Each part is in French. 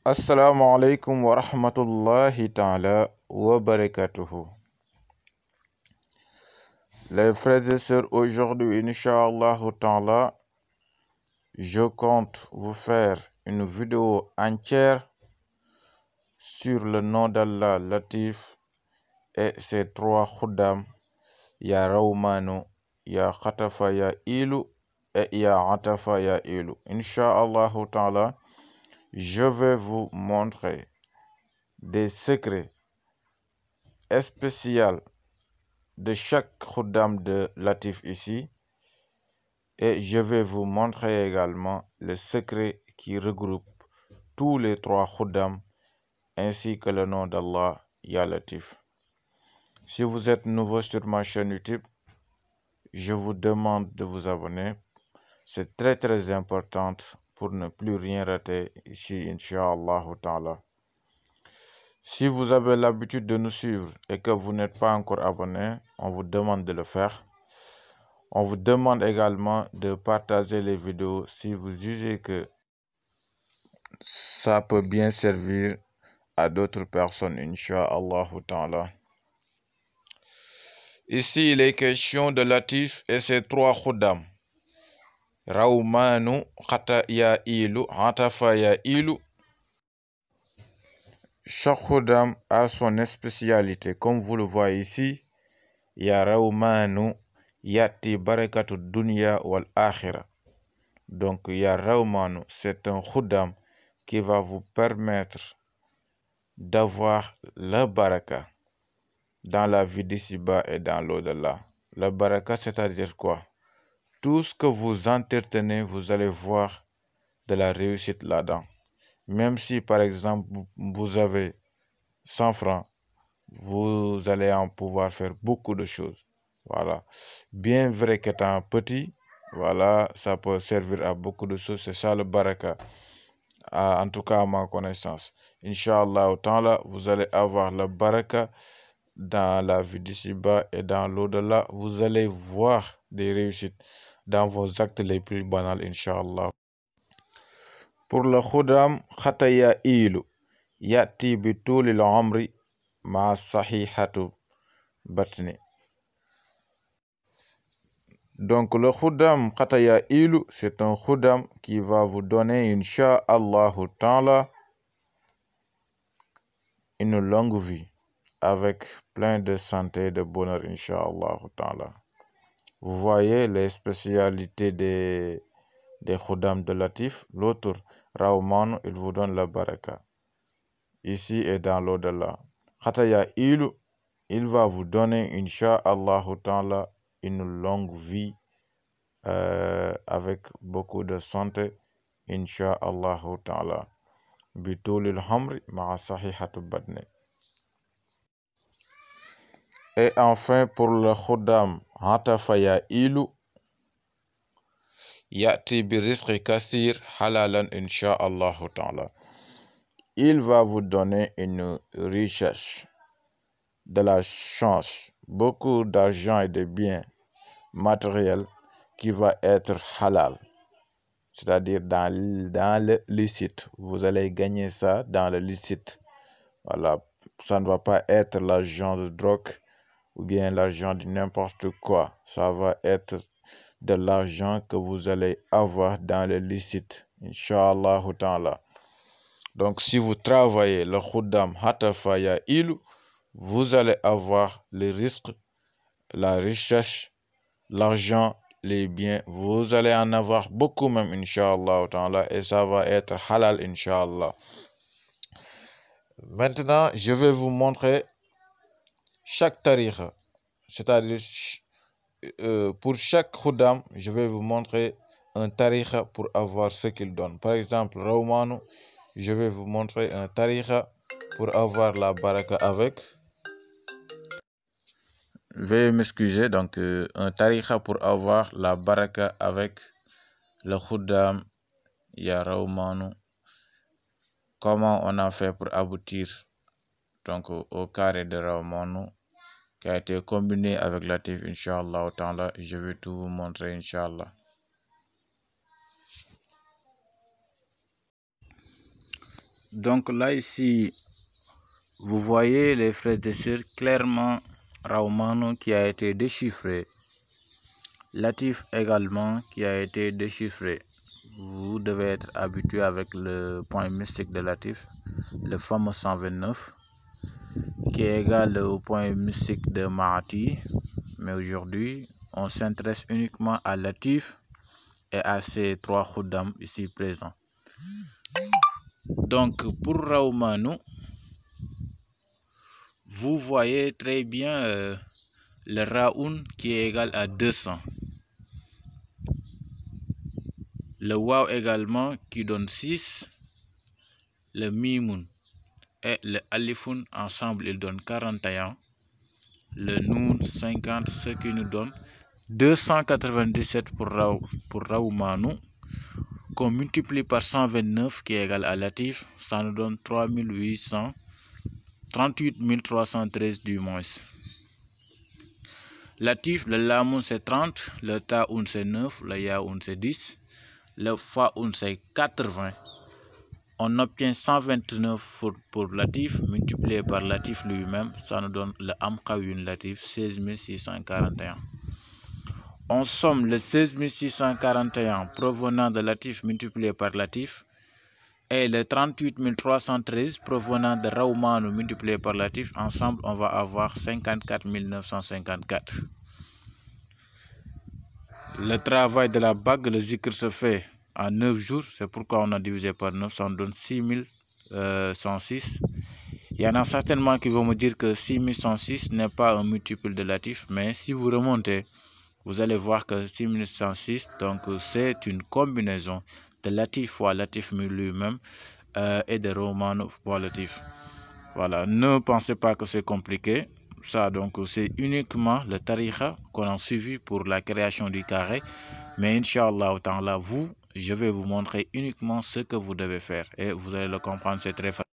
Assalamu alaikum wa rahmatullahi ta'ala wa barakatuhu. Les frères et sœurs, aujourd'hui, Inch'Allah ta'ala, je compte vous faire une vidéo entière sur le nom d'Allah Latif et ses trois khuddam, ya Rawmanu, ya Khatafa, ya Ilu et ya Atafa, ya Ilu. Inch'Allah ta'ala, je vais vous montrer des secrets spéciaux de chaque khuddam de Latif ici, et je vais vous montrer également le secret qui regroupe tous les trois khuddam ainsi que le nom d'Allah Ya Latif. Si vous êtes nouveau sur ma chaîne YouTube, je vous demande de vous abonner. C'est très important pour ne plus rien rater ici, Inch'Allah ta'ala. Si vous avez l'habitude de nous suivre et que vous n'êtes pas encore abonné, on vous demande de le faire. On vous demande également de partager les vidéos si vous jugez que ça peut bien servir à d'autres personnes, Inch'Allah ta'ala. Ici, il est question de Latif et ses trois khuddam. Rawmanu, Khata ya Ilu, Atafa ya Ilu. Chaque khuddam a son spécialité. Comme vous le voyez ici, ya Rawmanu yati barakatu dunya wal akhirah. Donc, ya Rawmanu, c'est un khuddam qui va vous permettre d'avoir la baraka dans la vie d'ici-bas et dans l'au-delà. La baraka, c'est-à-dire quoi? Tout ce que vous entretenez, vous allez voir de la réussite là-dedans. Même si, par exemple, vous avez 100 francs, vous allez en pouvoir faire beaucoup de choses. Voilà. Bien vrai qu'étant petit, voilà, ça peut servir à beaucoup de choses. C'est ça le baraka. En tout cas, à ma connaissance. Inch'Allah, ta'ala, vous allez avoir la baraka dans la vie d'ici-bas et dans l'au-delà. Vous allez voir des réussites dans vos actes les plus banals, Inch'Allah. Pour le khuddam, khataya ilu, yati bituli l'amri ma sahihatu batni. Donc le khuddam khataya ilu, c'est un khuddam qui va vous donner, Inch'Allah ta'ala, une longue vie avec plein de santé et de bonheur, Inch'Allah ta'ala. Vous voyez les spécialités des khuddam de Latif. L'autre, Rawman, il vous donne la baraka. Ici et dans l'au-delà. Khataya Ilu, il va vous donner, Inch'Allah ta'ala, une longue vie avec beaucoup de santé, Inch'Allah ta'ala. Bitulil hamri ma'a sahihatu badni. Et enfin, pour le khuddam Atafa ya Ilu, yati bi rizqi kasir halalan, Inch'Allah ta'ala. Il va vous donner une richesse, de la chance, beaucoup d'argent et de biens matériels qui va être halal, c'est-à-dire dans le licite. Vous allez gagner ça dans le licite. Voilà, ça ne va pas être l'argent de drogue ou bien l'argent de n'importe quoi. Ça va être de l'argent que vous allez avoir dans le licite, Inch'Allah ta'ala. Donc, si vous travaillez le khuddam Atafa ya Ilu, vous allez avoir les risques, la richesse, l'argent, les biens. Vous allez en avoir beaucoup même, Inch'Allah ta'ala, et ça va être halal, Inch'Allah. Maintenant, je vais vous montrer chaque tariqa, c'est-à-dire pour chaque khuddam, je vais vous montrer un tariqa pour avoir ce qu'il donne. Par exemple, Rawmanu, je vais vous montrer un tariqa pour avoir la baraka avec. Veuillez m'excuser, donc un tariqa pour avoir la baraka avec le khuddam ya Rawmanu. Comment on a fait pour aboutir donc au carré de Rawmanu qui a été combiné avec Latif, Inch'Allah ta'ala. Je vais tout vous montrer, Inch'Allah. Donc là ici, vous voyez les frères et sœurs clairement Rahmano qui a été déchiffré. Latif également qui a été déchiffré. Vous devez être habitué avec le point mystique de Latif, le fameux 129, qui est égal au point mystique de Mahati. Mais aujourd'hui, on s'intéresse uniquement à Latif et à ces trois khuddam ici présents. Donc pour Rahmano, vous voyez très bien le Raoun qui est égal à 200. Le Waw également qui donne 6. Le Mimoun et le Alifoun ensemble ils donnent 41. Le Noun 50, ce qui nous donne 297 pour Rahmano, qu'on multiplie par 129 qui est égal à Latif, ça nous donne 38 313 du moins. Latif, le Lamoun c'est 30, le Taoun c'est 9, le Yaoun c'est 10, le Faoun c'est 80. On obtient 129 pour Latif, multiplié par Latif lui-même, ça nous donne le Amkawin Latif, 16 641. On somme le 16 641 provenant de Latif multiplié par Latif et le 38 313 provenant de Rahmano multiplié par Latif. Ensemble, on va avoir 54 954. Le travail de la bague, le zikr se fait en 9 jours, c'est pourquoi on a divisé par 9, ça nous donne 6106. Il y en a certainement qui vont me dire que 6106 n'est pas un multiple de Latif, mais si vous remontez, vous allez voir que 6106, donc c'est une combinaison de Latif fois Latif lui-même et de Rahmano fois Latif. Voilà, ne pensez pas que c'est compliqué. Ça, donc, c'est uniquement le tariqa qu'on a suivi pour la création du carré. Mais Inch'Allah, je vais vous montrer uniquement ce que vous devez faire. Et vous allez le comprendre, c'est très facile.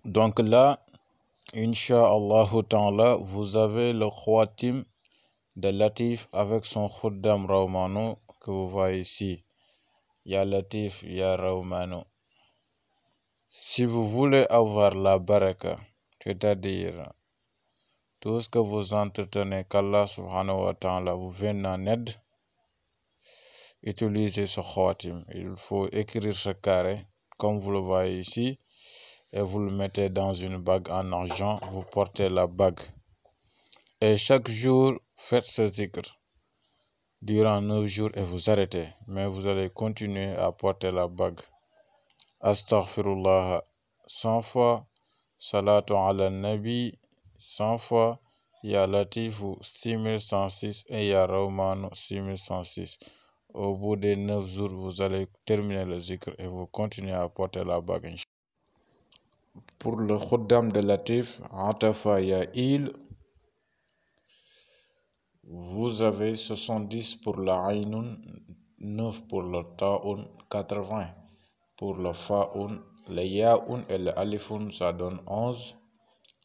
Donc là, Inch'Allah, vous avez le khawatim de Latif avec son khuddam Rahmano que vous voyez ici. Il y a Latif, il y a Rahmano. Si vous voulez avoir la baraka, c'est-à-dire tout ce que vous entretenez, qu'Allah subhanahu wa ta'ala vous vienne en aide, utilisez ce khawatim. Il faut écrire ce carré, comme vous le voyez ici, et vous le mettez dans une bague en argent, vous portez la bague. Et chaque jour, faites ce zikr durant 9 jours et vous arrêtez. Mais vous allez continuer à porter la bague. Astaghfirullah 100 fois, salatu ala nabi 100 fois, ya latifu 6106 et ya Rahmano 6106. Au bout des 9 jours, vous allez terminer le zikr et vous continuez à porter la bague. Pour le khuddam de Latif, Atafa ya il, vous avez 70 pour la Aïnoun, 9 pour le Ta'oun, 80 pour le Fa'oun, le Ya'oun et le Alifoun, ça donne 11.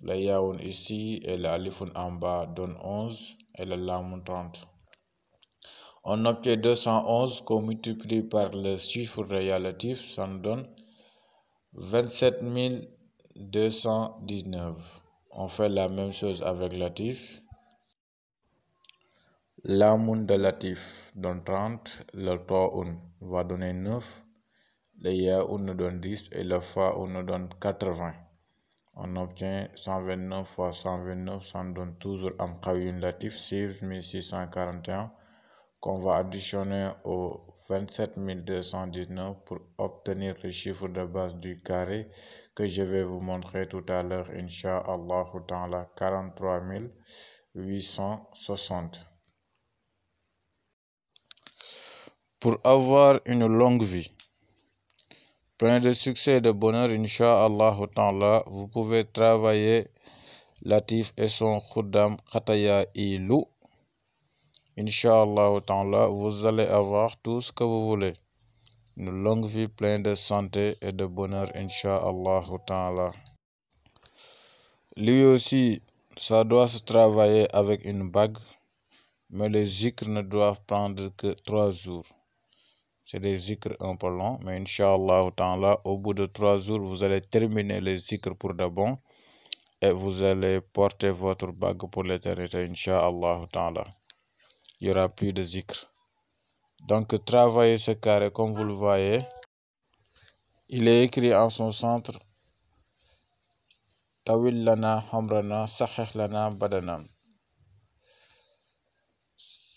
Le Yaoun ici et le Alifoun en bas donne 11 et le Lamoun 30. On obtient 211 qu'on multiplie par le chiffre relatif, ça nous donne 27 219. On fait la même chose avec Latif. Lamoun de Latif donne 30, le Ta'oun va donner 9, le Yaoun nous donne 10 et le Fa'oun nous donne 80. On obtient 129 fois 129, ça nous donne toujours Amkawin Latif 6641 qu'on va additionner au 27 219 pour obtenir le chiffre de base du carré que je vais vous montrer tout à l'heure, Inch'Allah ta'ala, 43 860. Pour avoir une longue vie, plein de succès et de bonheur, Inch'Allah ta'ala, vous pouvez travailler Latif et son khuddam Khataya Ilou. Inch'Allah ta'ala, vous allez avoir tout ce que vous voulez. Une longue vie pleine de santé et de bonheur, Inch'Allah ta'ala. Lui aussi, ça doit se travailler avec une bague, mais les zikrs ne doivent prendre que 3 jours. C'est des zikrs un peu longs, mais Inch'Allah ta'ala, au bout de 3 jours, vous allez terminer les zikrs pour de bon et vous allez porter votre bague pour l'éternité, Inch'Allah ta'ala. Il n'y aura plus de zikr. Donc, travaillez ce carré comme vous le voyez. Il est écrit en son centre Tawil lana hamrana, sahih lana badana.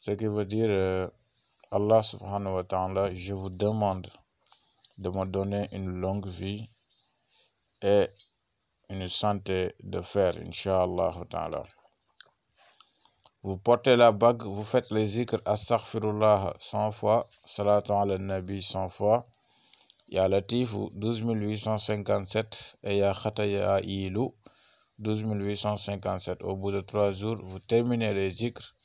Ce qui veut dire Allah subhanahu wa ta'ala, je vous demande de me donner une longue vie et une santé de fer, Inch'Allah ta'ala. Vous portez la bague, vous faites les zikrs astaghfirullah 100 fois, salatu ala nabi 100 fois, ya latifu 12857 et ya khata ya ilu 12857. Au bout de 3 jours, vous terminez les zikrs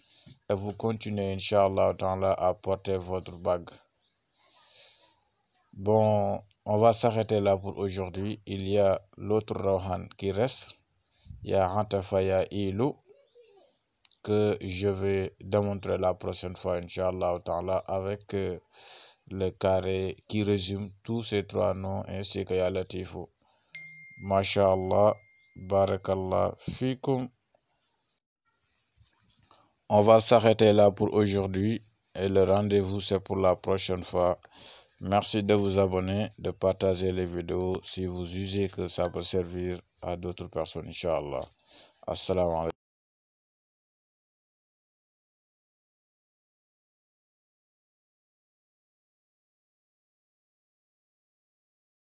et vous continuez, Inch'Allah ta'ala, à porter votre bague. Bon, on va s'arrêter là pour aujourd'hui. Il y a l'autre Rohan qui reste. Il y a Hantafaya Ilu que je vais démontrer la prochaine fois, Inch'Allah ta'ala, avec le carré qui résume tous ces 3 noms ainsi que Ya Latifu. Masha'Allah, Barakallah, Fikum. On va s'arrêter là pour aujourd'hui et le rendez-vous c'est pour la prochaine fois. Merci de vous abonner, de partager les vidéos si vous jugez que ça peut servir à d'autres personnes, Inch'Allah. Assalamu alaikum.